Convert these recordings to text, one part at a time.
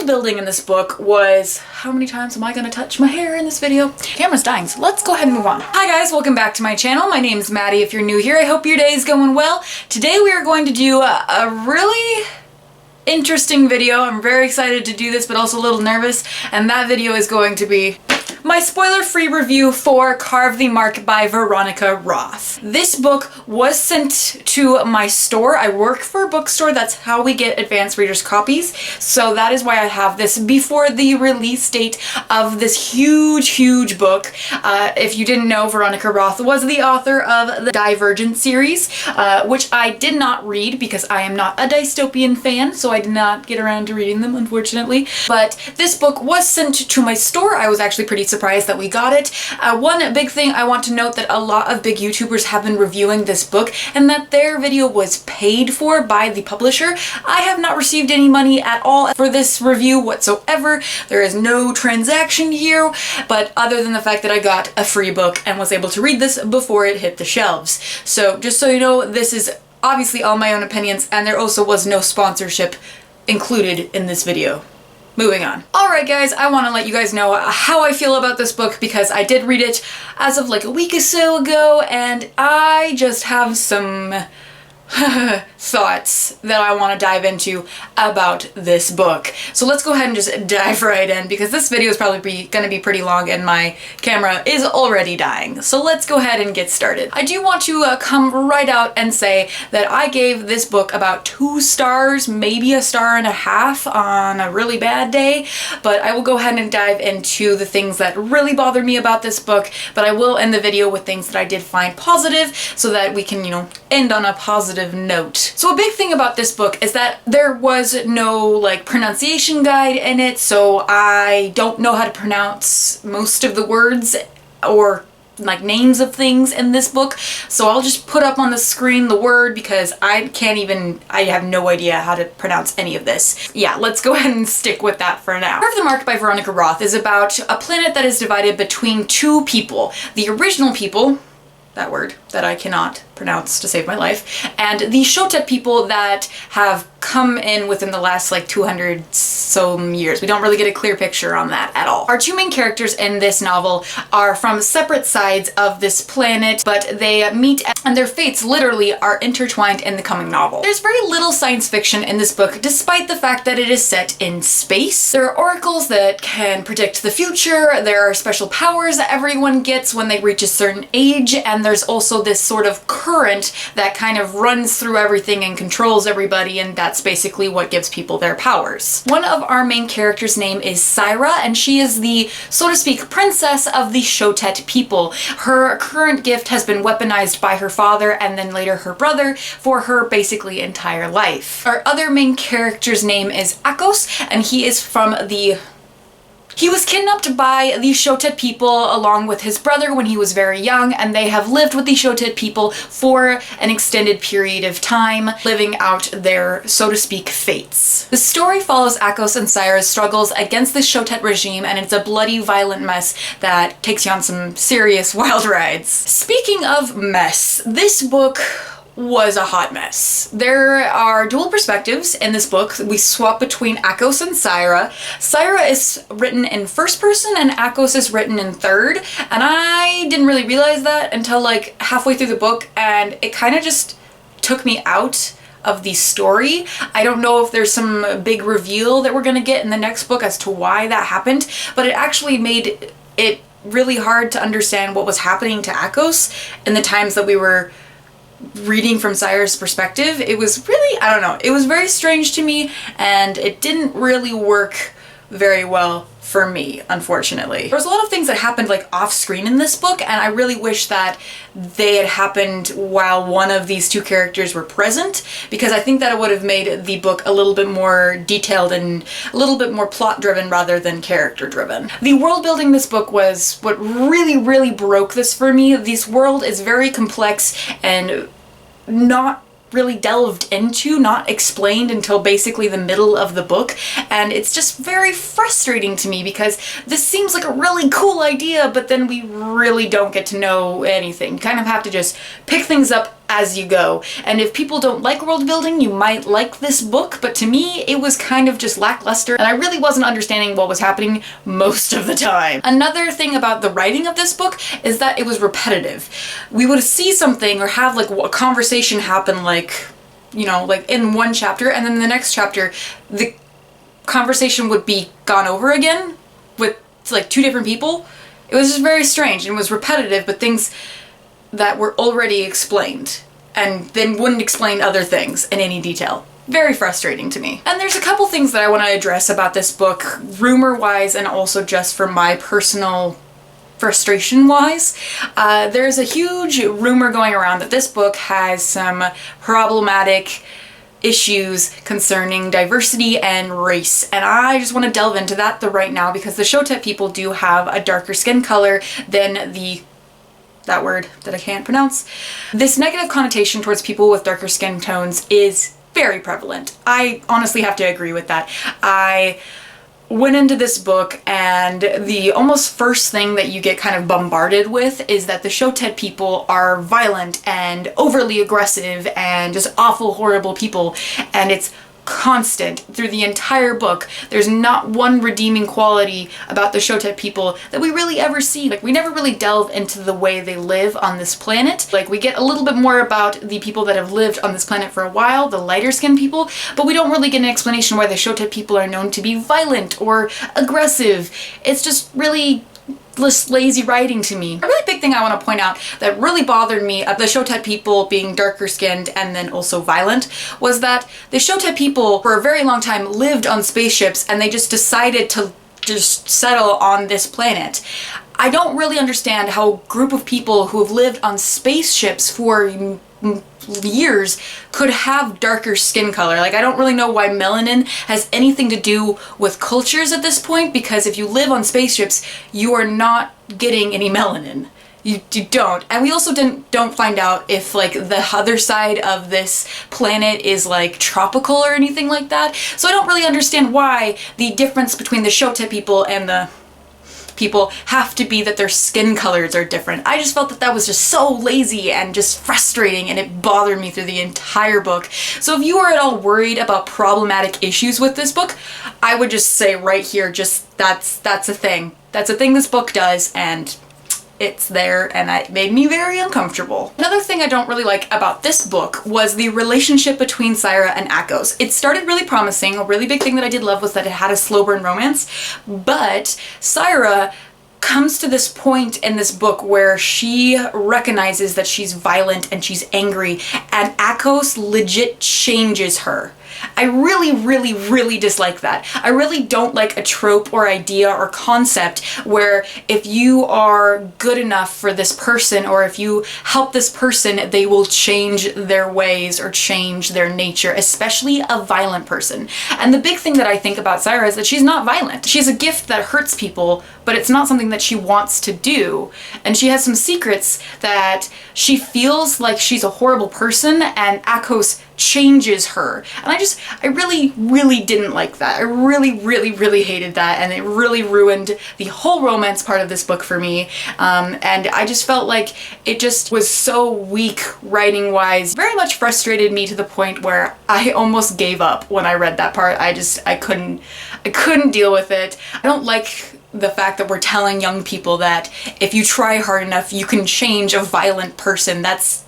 world building in this book was... How many times am I gonna touch my hair in this video? Camera's dying, so let's go ahead and move on. Hi guys, welcome back to my channel. My name's Maddie if you're new here. I hope your day is going well. Today we are going to do a really interesting video. I'm very excited to do this, but also a little nervous, and that video is going to be my spoiler-free review for Carve the Mark by Veronica Roth. This book was sent to my store. I work for a bookstore. That's how we get advanced readers copies. So that is why I have this before the release date of this huge book. If you didn't know, Veronica Roth was the author of the Divergent series, which I did not read because I am not a dystopian fan, so I did not get around to reading them, unfortunately. But this book was sent to my store. I was actually pretty surprised that we got it. One big thing I want to note that a lot of big YouTubers have been reviewing this book and that their video was paid for by the publisher. I have not received any money at all for this review whatsoever. There is no transaction here, but other than the fact that I got a free book and was able to read this before it hit the shelves. So just so you know, this is obviously all my own opinions, and there also was no sponsorship included in this video. Moving on. Alright guys, I want to let you guys know how I feel about this book because I did read it as of like a week or so ago, and I just have some thoughts that I want to dive into about this book. So let's go ahead and just dive right in because this video is probably gonna be pretty long and my camera is already dying. So let's go ahead and get started. I do want to come right out and say that I gave this book about 2 stars, maybe a star and a half on a really bad day, but I will go ahead and dive into the things that really bother me about this book, but I will end the video with things that I did find positive so that we can, you know, end on a positive note. So a big thing about this book is that there was no like pronunciation guide in it, so I don't know how to pronounce most of the words or like names of things in this book, so I'll just put up on the screen the word because I have no idea how to pronounce any of this. Yeah, let's go ahead and stick with that for now. Carve the Mark by Veronica Roth is about a planet that is divided between 2 people. The original people, that word that I cannot pronounce to save my life, and the Shotet people that have come in within the last like 200 some years. We don't really get a clear picture on that at all. Our 2 main characters in this novel are from separate sides of this planet, but they meet and their fates literally are intertwined in the coming novel. There's very little science fiction in this book despite the fact that it is set in space. There are oracles that can predict the future, there are special powers that everyone gets when they reach a certain age, and there's also this sort of current that kind of runs through everything and controls everybody, and that's basically what gives people their powers. One of our main characters' name is Syra, and she is the, so to speak, princess of the Shotet people. Her current gift has been weaponized by her father and then later her brother for her basically entire life. Our other main character's name is Akos, and he is from the... He was kidnapped by the Shotet people along with his brother when he was very young, and they have lived with the Shotet people for an extended period of time, living out their, so to speak, fates. The story follows Akos and Syra's struggles against the Shotet regime, and it's a bloody, violent mess that takes you on some serious wild rides. Speaking of mess, this book was a hot mess. There are dual perspectives in this book. We swap between Akos and Syra. Syra is written in first person and Akos is written in third, and I didn't really realize that until like halfway through the book, and it kind of just took me out of the story. I don't know if there's some big reveal that we're gonna get in the next book as to why that happened, but it actually made it really hard to understand what was happening to Akos in the times that we were reading from Syra's perspective. It was really, I don't know, it was very strange to me, and it didn't really work very well for me, unfortunately. There's a lot of things that happened like off screen in this book, and I really wish that they had happened while one of these 2 characters were present, because I think that it would have made the book a little bit more detailed and a little bit more plot driven rather than character driven. The world building in this book was what really broke this for me. This world is very complex and not really delved into, not explained until basically the middle of the book, and it's just very frustrating to me because this seems like a really cool idea, but then we really don't get to know anything. You kind of have to just pick things up as you go. And if people don't like world building, you might like this book, but to me, it was kind of just lackluster, and I really wasn't understanding what was happening most of the time. Another thing about the writing of this book is that it was repetitive. We would see something or have like a conversation happen, like, you know, like in one chapter, and then the next chapter, the conversation would be gone over again with like two different people. It was just very strange, and it was repetitive, but things that were already explained, and then wouldn't explain other things in any detail. Very frustrating to me. And there's a couple things that I want to address about this book, rumor-wise and also just for my personal frustration-wise. There's a huge rumor going around that this book has some problematic issues concerning diversity and race, and I just want to delve into that right now because the Shotet people do have a darker skin color than that word that I can't pronounce. This negative connotation towards people with darker skin tones is very prevalent. I honestly have to agree with that. I went into this book and the almost first thing that you get kind of bombarded with is that the Shotet people are violent and overly aggressive and just awful, horrible people, and it's constant through the entire book. There's not one redeeming quality about the Shotet people that we really ever see. Like, we never really delve into the way they live on this planet. Like, we get a little bit more about the people that have lived on this planet for a while, the lighter skinned people, but we don't really get an explanation why the Shotet people are known to be violent or aggressive. It's just really just lazy writing to me. A really big thing I want to point out that really bothered me of the Shotet people being darker skinned and then also violent was that the Shotet people for a very long time lived on spaceships and they just decided to just settle on this planet. I don't really understand how a group of people who have lived on spaceships for years could have darker skin color. Like, I don't really know why melanin has anything to do with cultures at this point, because if you live on spaceships, you are not getting any melanin. You don't. And we also don't find out if like the other side of this planet is like tropical or anything like that. So I don't really understand why the difference between the Shotet people and the people have to be that their skin colors are different. I just felt that that was just so lazy and just frustrating, and it bothered me through the entire book. So if you are at all worried about problematic issues with this book, I would just say right here, just that's a thing. That's a thing this book does, and it's there, and it made me very uncomfortable. Another thing I don't really like about this book was the relationship between Syra and Akos. It started really promising. A really big thing that I did love was that it had a slow burn romance, but Syra comes to this point in this book where she recognizes that she's violent and she's angry, and Akos legit changes her. I really dislike that. I really don't like a trope or idea or concept where if you are good enough for this person or if you help this person, they will change their ways or change their nature, especially a violent person. And the big thing that I think about Syra is that she's not violent. She has a gift that hurts people, but it's not something that she wants to do. And she has some secrets that she feels like she's a horrible person, and Akos changes her. And I really didn't like that. I really hated that, and it really ruined the whole romance part of this book for me. And I just felt like it just was so weak writing wise. Very much frustrated me to the point where I almost gave up when I read that part. I couldn't deal with it. I don't like the fact that we're telling young people that if you try hard enough, you can change a violent person. That's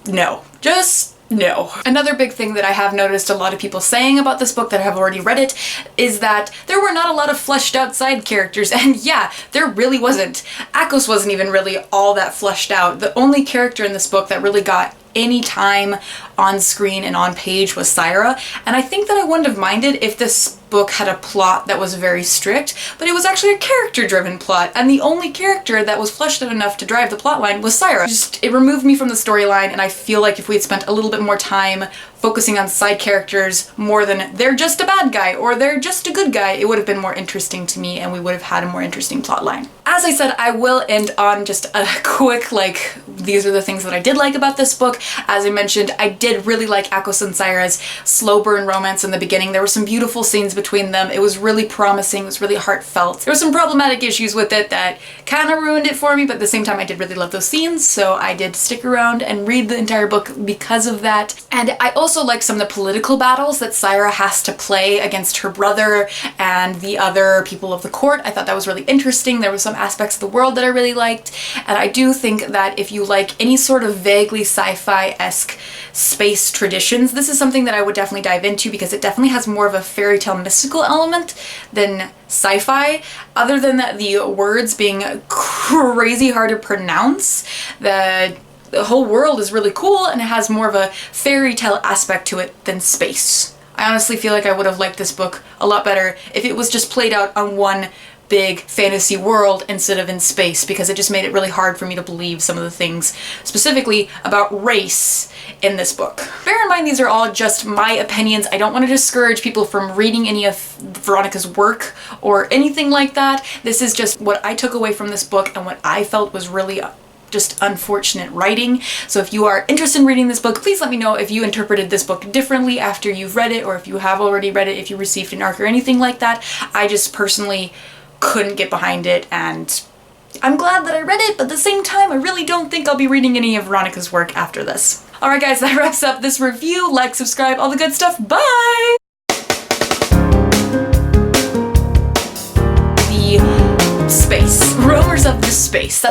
no. Just no. Another big thing that I have noticed a lot of people saying about this book that have already read it is that there were not a lot of fleshed out side characters, and yeah, there really wasn't. Akos wasn't even really all that fleshed out. The only character in this book that really got any time on screen and on page was Syra, and I think that I wouldn't have minded if this book had a plot that was very strict, but it was actually a character-driven plot, and the only character that was fleshed out enough to drive the plotline was Syra. It removed me from the storyline, and I feel like if we had spent a little bit more time focusing on side characters more than they're just a bad guy or they're just a good guy, it would have been more interesting to me and we would have had a more interesting plot line. As I said, I will end on just a quick, like, these are the things that I did like about this book. As I mentioned, I did really like Akos and Saira's slow burn romance in the beginning. There were some beautiful scenes between them. It was really promising. It was really heartfelt. There were some problematic issues with it that kind of ruined it for me, but at the same time I did really love those scenes, so I did stick around and read the entire book because of that. And I also like some of the political battles that Saira has to play against her brother and the other people of the court. I thought that was really interesting. There were some aspects of the world that I really liked, and I do think that if you like any sort of vaguely sci-fi-esque space traditions, this is something that I would definitely dive into because it definitely has more of a fairy tale mystical element than sci-fi. Other than that, the words being crazy hard to pronounce, the whole world is really cool and it has more of a fairy tale aspect to it than space. I honestly feel like I would have liked this book a lot better if it was just played out on one big fantasy world instead of in space, because it just made it really hard for me to believe some of the things specifically about race in this book. Bear in mind, these are all just my opinions. I don't want to discourage people from reading any of Veronica's work or anything like that. This is just what I took away from this book and what I felt was really just unfortunate writing. So if you are interested in reading this book, please let me know if you interpreted this book differently after you've read it, or if you have already read it, if you received an arc or anything like that. I just personally couldn't get behind it, and I'm glad that I read it, but at the same time, I really don't think I'll be reading any of Veronica's work after this. Alright guys, that wraps up this review. Like, subscribe, all the good stuff. Bye! The space. Rumors of the space.